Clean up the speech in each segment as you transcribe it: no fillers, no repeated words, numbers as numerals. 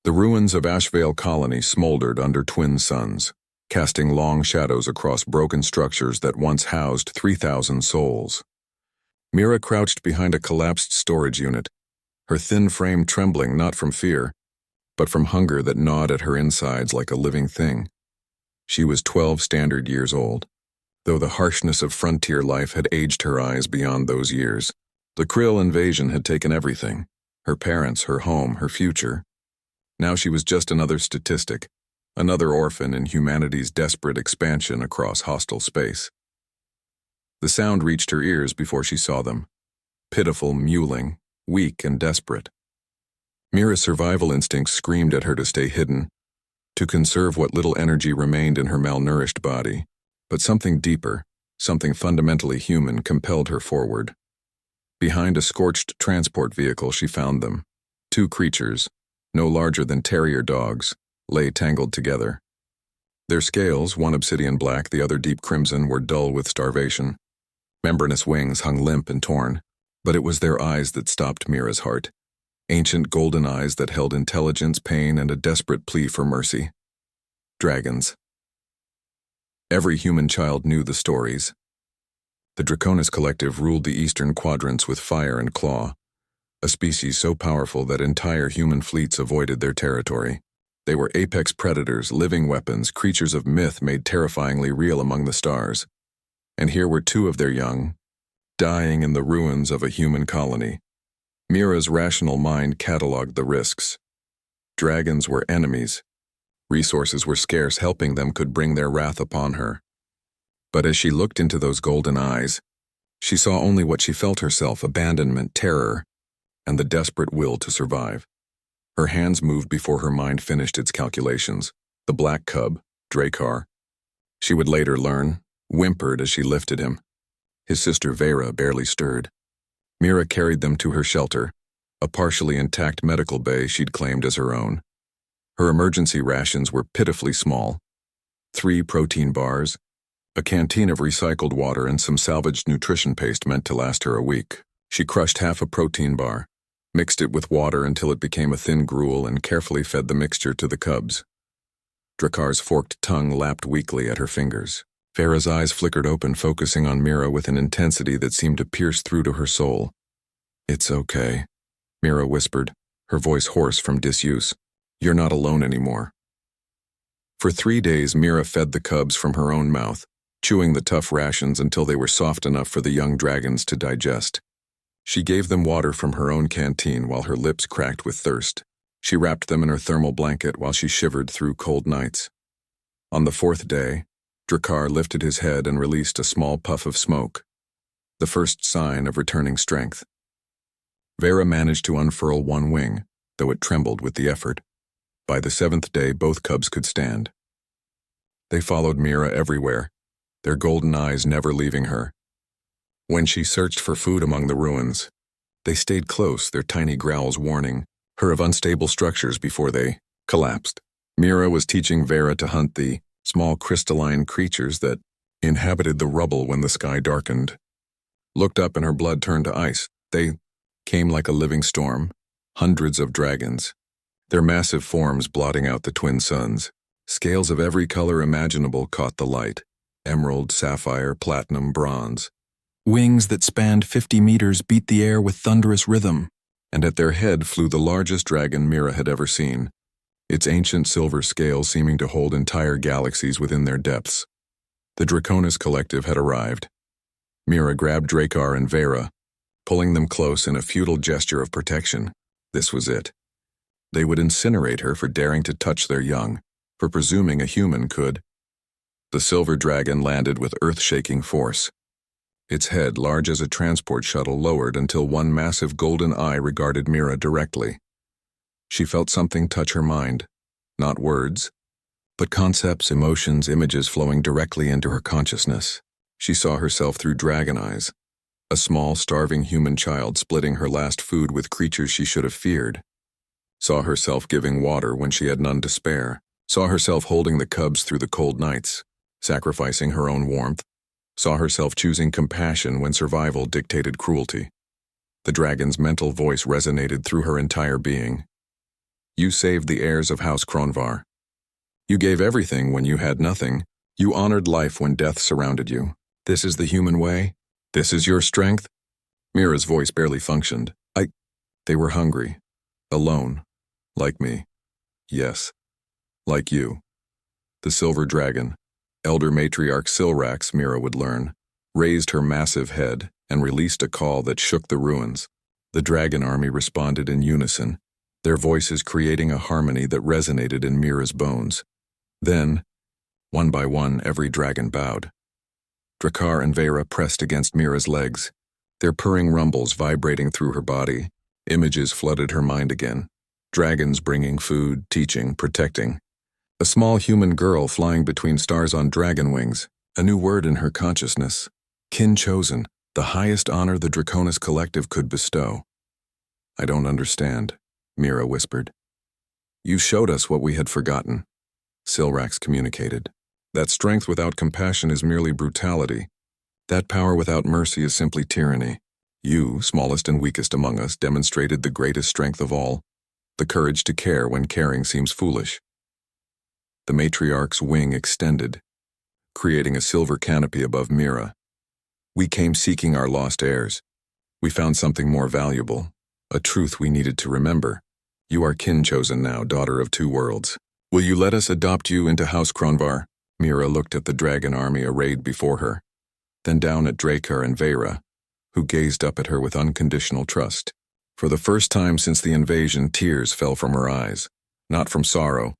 The ruins of Ashvale Colony smoldered under twin suns, casting long shadows across broken structures that once housed 3,000 souls. Mira crouched behind a collapsed storage unit, her thin frame trembling not from fear, but from hunger that gnawed at her insides like a living thing. She was 12 standard years old, though the harshness of frontier life had aged her eyes beyond those years. The Krill invasion had taken everything, her parents, her home, her future. Now she was just another statistic, another orphan in humanity's desperate expansion across hostile space. The sound reached her ears before she saw them, pitiful, mewling, weak and desperate. Mira's survival instincts screamed at her to stay hidden, to conserve what little energy remained in her malnourished body. But something deeper, something fundamentally human, compelled her forward. Behind a scorched transport vehicle she found them. Two creatures, no larger than terrier dogs, lay tangled together. Their scales, one obsidian black, the other deep crimson, were dull with starvation. Membranous wings hung limp and torn, but it was their eyes that stopped Mira's heart. Ancient golden eyes that held intelligence, pain, and a desperate plea for mercy. Dragons. Every human child knew the stories. The Draconis Collective ruled the eastern quadrants with fire and claw, a species so powerful that entire human fleets avoided their territory. They were apex predators, living weapons, creatures of myth made terrifyingly real among the stars. And here were two of their young, dying in the ruins of a human colony. Mira's rational mind catalogued the risks. Dragons were enemies. Resources were scarce, helping them could bring their wrath upon her. But as she looked into those golden eyes, she saw only what she felt herself: abandonment, terror, and the desperate will to survive. Her hands moved before her mind finished its calculations. The black cub, Dracar, she would later learn, whimpered as she lifted him. His sister Vera barely stirred. Mira carried them to her shelter, a partially intact medical bay she'd claimed as her own. Her emergency rations were pitifully small: 3 protein bars, a canteen of recycled water, and some salvaged nutrition paste meant to last her a week. She crushed half a protein bar, mixed it with water until it became a thin gruel, and carefully fed the mixture to the cubs. Dracar's forked tongue lapped weakly at her fingers. Vera's eyes flickered open, focusing on Mira with an intensity that seemed to pierce through to her soul. "It's okay," Mira whispered, her voice hoarse from disuse. "You're not alone anymore." For 3 days, Mira fed the cubs from her own mouth, chewing the tough rations until they were soft enough for the young dragons to digest. She gave them water from her own canteen while her lips cracked with thirst. She wrapped them in her thermal blanket while she shivered through cold nights. On the 4th day, Dracar lifted his head and released a small puff of smoke, the first sign of returning strength. Vera managed to unfurl one wing, though it trembled with the effort. By the 7th day, both cubs could stand. They followed Mira everywhere, their golden eyes never leaving her. When she searched for food among the ruins, they stayed close, their tiny growls warning her of unstable structures before they collapsed. Mira was teaching Vera to hunt the small crystalline creatures that inhabited the rubble when the sky darkened. Looked up and her blood turned to ice. They came like a living storm, hundreds of dragons, their massive forms blotting out the twin suns. Scales of every color imaginable caught the light: emerald, sapphire, platinum, bronze. Wings that spanned 50 meters beat the air with thunderous rhythm, and at their head flew the largest dragon Mira had ever seen, its ancient silver scales seeming to hold entire galaxies within their depths. The Draconis Collective had arrived. Mira grabbed Dracar and Vera, pulling them close in a futile gesture of protection. This was it. They would incinerate her for daring to touch their young, for presuming a human could. The silver dragon landed with earth-shaking force. Its head, large as a transport shuttle, lowered until one massive golden eye regarded Mira directly. She felt something touch her mind, not words, but concepts, emotions, images flowing directly into her consciousness. She saw herself through dragon eyes, a small, starving human child splitting her last food with creatures she should have feared. Saw herself giving water when she had none to spare. Saw herself holding the cubs through the cold nights, sacrificing her own warmth. Saw herself choosing compassion when survival dictated cruelty. The dragon's mental voice resonated through her entire being. You saved the heirs of House Kronvar. You gave everything when you had nothing. You honored life when death surrounded you. This is the human way? This is your strength? Mira's voice barely functioned. They were hungry. Alone. Like me. Yes. Like you. The silver dragon, elder matriarch Silrax, Mira would learn, raised her massive head and released a call that shook the ruins. The dragon army responded in unison, their voices creating a harmony that resonated in Mira's bones. Then, one by one, every dragon bowed. Drakkar and Vera pressed against Mira's legs, their purring rumbles vibrating through her body. Images flooded her mind again. Dragons bringing food, teaching, protecting. A small human girl flying between stars on dragon wings, a new word in her consciousness. Kin chosen, the highest honor the Draconis Collective could bestow. I don't understand, Mira whispered. You showed us what we had forgotten, Silrax communicated. That strength without compassion is merely brutality. That power without mercy is simply tyranny. You, smallest and weakest among us, demonstrated the greatest strength of all, the courage to care when caring seems foolish. The matriarch's wing extended, creating a silver canopy above Mira. We came seeking our lost heirs. We found something more valuable, a truth we needed to remember. You are kin-chosen now, daughter of two worlds. Will you let us adopt you into House Kronvar? Mira looked at the dragon army arrayed before her, then down at Drakkar and Vera, who gazed up at her with unconditional trust. For the first time since the invasion, tears fell from her eyes, not from sorrow,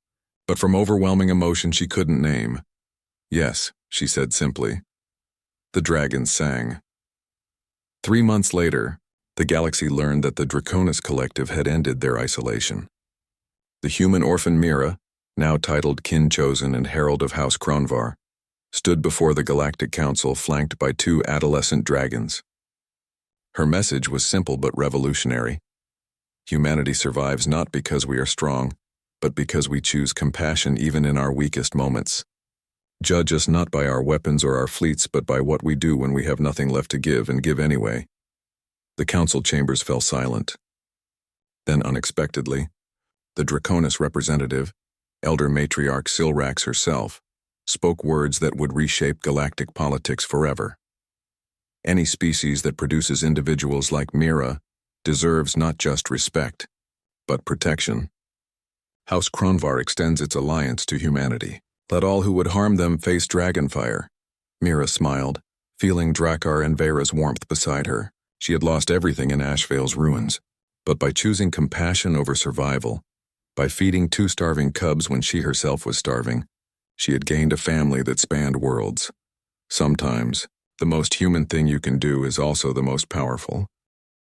but from overwhelming emotion she couldn't name. Yes, she said simply. The dragons sang. 3 months later, the galaxy learned that the Draconis Collective had ended their isolation. The human orphan Mira, now titled Kin-Chosen and Herald of House Kronvar, stood before the Galactic Council flanked by 2 adolescent dragons. Her message was simple but revolutionary. Humanity survives not because we are strong, but because we choose compassion even in our weakest moments. Judge us not by our weapons or our fleets, but by what we do when we have nothing left to give and give anyway. The council chambers fell silent. Then unexpectedly, the Draconis representative, Elder Matriarch Silrax herself, spoke words that would reshape galactic politics forever. Any species that produces individuals like Mira deserves not just respect, but protection. House Kronvar extends its alliance to humanity. Let all who would harm them face dragonfire. Mira smiled, feeling Drakkar and Vera's warmth beside her. She had lost everything in Ashvale's ruins, but by choosing compassion over survival, by feeding 2 starving cubs when she herself was starving, she had gained a family that spanned worlds. Sometimes, the most human thing you can do is also the most powerful.